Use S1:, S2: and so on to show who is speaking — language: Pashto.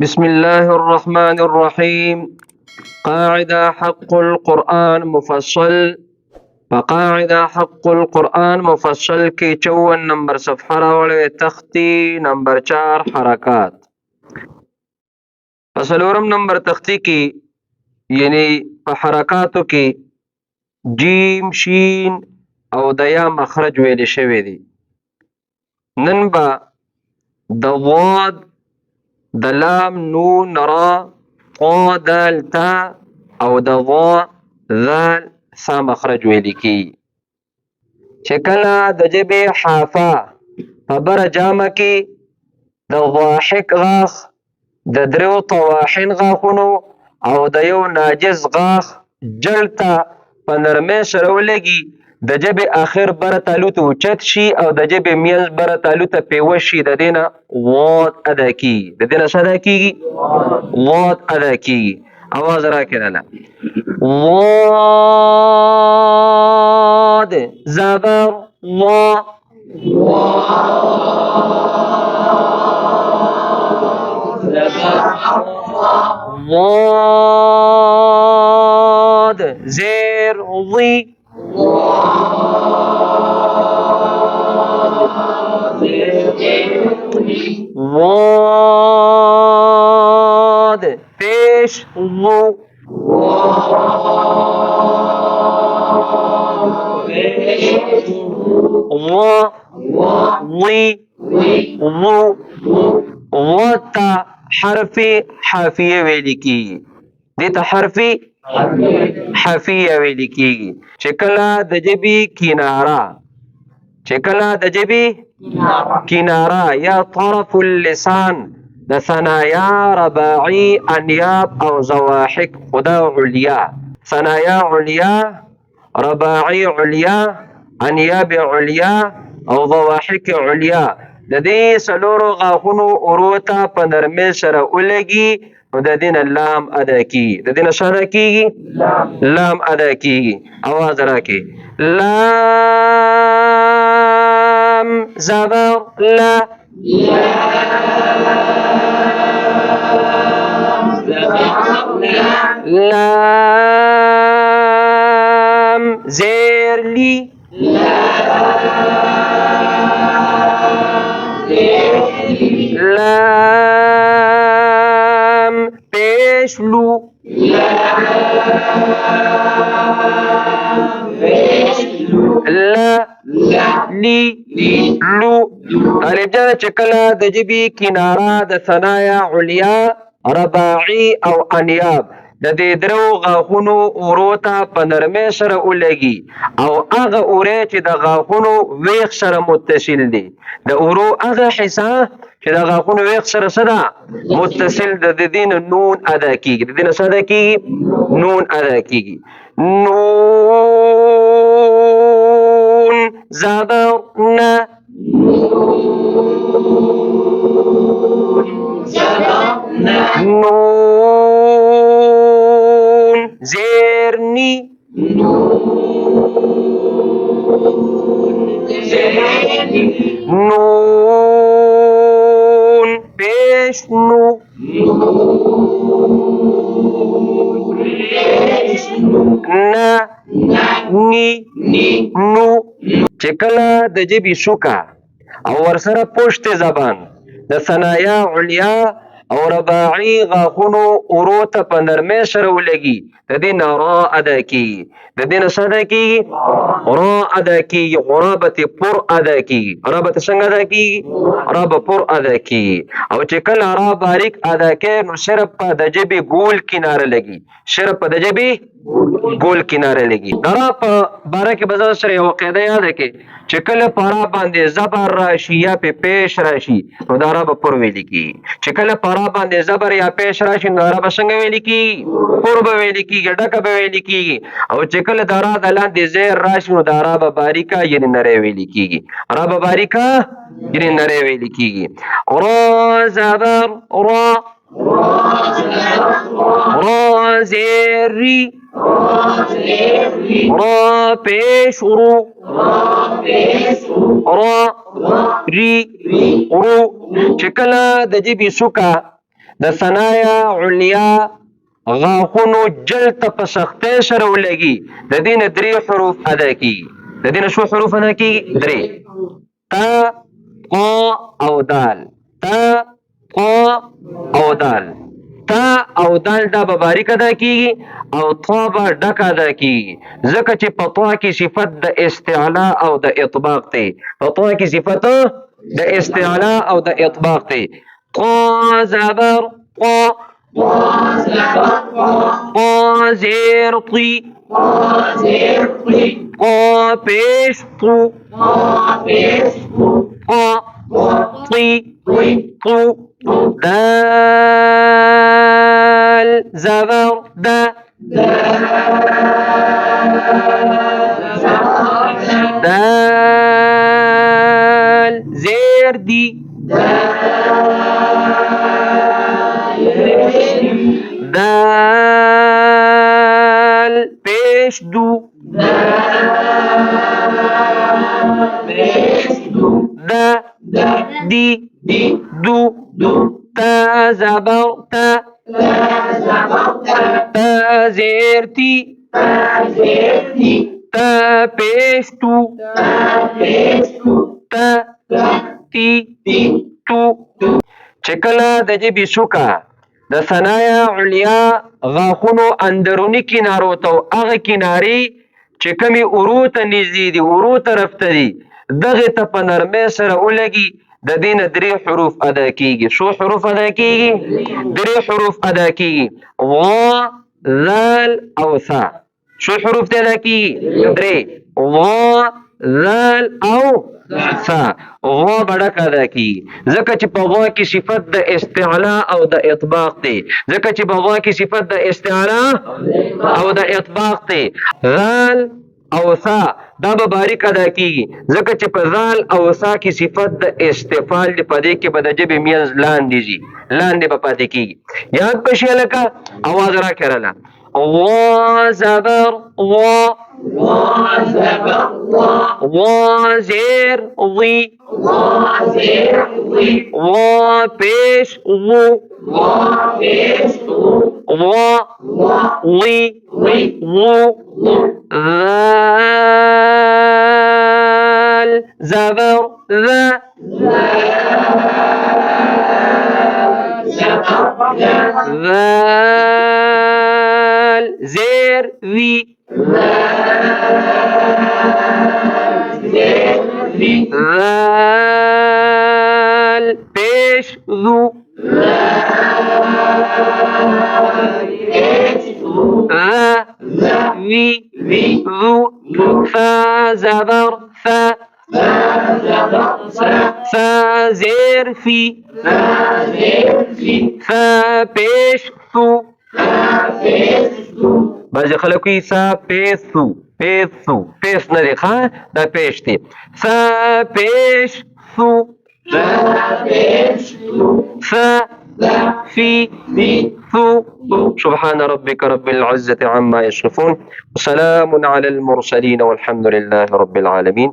S1: بسم الله الرحمن الرحيم. قاعدة حق القرآن مفصل. فقاعدة حق القرآن مفصل کی 54 نمبر صفحه راوړې تختی نمبر 4 حرکات. فصلورم نمبر تختی کی یعنی په حرکاتو کې جیم شین او د یا مخرج ویل شوی دی. نن با د ضاد د لام نون را قا دال تا او د ضا ذال ثا مخرج ویل کی. چې کله د ژبې حافه په بره جامه کې د ضاحک غاښ د دریو طواحن غاښونو او د یو ناجز غاښ جلته په نرمۍ سره ولګي د ژبې آخر بره تالو ته اوچت شي او د ژبې منځ بره تالو ته پیوه شي د دې نه ضاد ادا کیږي. د دې نه څه ادا کیږي؟ ضاد ادا کیږي. اواز راکړه لاله ضاد زبر ضا ضاد زير ضي ضاد پیش ضو ضي ضو وتا حرف حافیه ویل کیږي. دې ته حرف حافیه ویل کیږي. چې کله د ژبې کناره یا طرف اللسان د ثنایا رباعي انیاب او زواحک خدا علیا ثنایا علیا رباعي علیا انیاب علیا او ضواحک علیا د دې څلورو غاښونو اوروته په نرمۍ سره ولګي نو د دې نه لام ادا کیږي. د دې نه څه ادا کیږي؟ لام ادا کیږي. اواز راکړئ لام زبر لا لام زير لي لام پیش لو لا لی لو. الف جاء چې کله د ژبې کناره د ثنایا علیا رباعي او انیاب د دې درو غاښونو اوروته په نرمۍ سره ولګي او هغه اورې چې د غاښونو ویښ سره متصل دي د اورو هغه حصه چې د غاښونو ویښ سره سره متصل د دې نه نون ادا کیږي. د دې نه څه ادا کیږي؟ نون ادا کیږي. نون زبر نه نون زيرني نون پیش نو نا نی نو. چې کله د ژبې سوکا او ورسره پشت زبان د ثنایا علیا او رباعي غاښونو اوروته په نرمۍ سره ولګي د دې نه را ادا کیږي. د دې نه څه ادا کیږي؟ را ادا کیږي. غرابت پر ادا کیږي. غرابت څنګه ادا کیږي؟ رب پر ادا کیږي. او چې کله را باریک ادا کوي نو صرف په د ژبې ګول کناره لګي. صرف په د ژبې ګول کناره لګي. دا په باره کې به سره یو قاعده یاد کړئ چې کله په را باندې زبر راشي یا په پیش راشي نو دا را به پر ویل کیږي. چې کله په را باندې زبر یا پیش راشي نو را به څنګه ویل کیږي؟ پر به ویل کیږي. ډکه به ویل کیږي. او چې کله د را د لاندې زیر راشي نو دا را به باریکه یعنی نری ویل کیږي. را به باریکه یعنی نری ویل کیږي. را زبر را را زیری را پیش رو را ری رو. چې کله د ژبې سوکه د ثنایا علیا غاښونو جلد ته په سختۍ سره ولګي د دې نه 3 حروف ادا کیږي. د دې نه شو حروف ادا کیږي؟ 3. تا، قا او دال. تا، قا او دال. تا او دال دا به باریک ادا کیږي او طا به ډک ادا کیږي، ځکه چې په طا کې صفت د استعلا او د اطباق دی. په طا کې صفت د استعلا او د اطباق دی. قا زبر قا، قا زیر طی، قا پیش طو، قا طی طو. دال زبر دا، دال زیر دی، دال پیش دو، دا دی دو. تا زبر تا، تا زیر تی، تا پیش تو، تا تی تو. چې کله د ژبې څوکه د ثنایا علیا غاښونو اندروني کنارو ته هغه کنارې چې کومې ورو ته نږدې دي، ورو طرف ته دي، دغې ته په نرمۍ سره ولګي، د دې نه 3 حروف ادا کیږي. څو حروف ادا کیږي؟ 3 حروف ادا کیږي. غا، ذال او ثا. څو حروف ته ادا کیږي؟ 3. غا، ذال او ثا. غا به ډک ادا کیږي ځکه چې په غا کې صفت د استعلا او د اطباق دی، ځکه چې په غا کې صفت د استعلا او د اطباق دی. ذال او ثا دا به باریک ادا کیږي ځکه چې په ذال او ثا کې صفت د استفال دی، په دې کې به د ژبې منځ لاندې ځي، لاندې به پاتې کیږي. یاد بشي لکه اواز راکړله. غا زبر غا، غا زیر غی، غا پیش غو، غا غی غو. ذال زبر ذا، ذال زیر ذی، ذال پیش ذو، ذی ذو. فا زبر فا، فا زیر فی، فا پیش ثو. بعضې خلک وایي سا پیش ثو، پیش ثو، پیش نه دی ښه، دا پیش دی. فا پیش ثو، فا في ثو. سبحان ربك رب العزة عما يصفون، وسلام على المرسلين والحمد لله رب العالمين.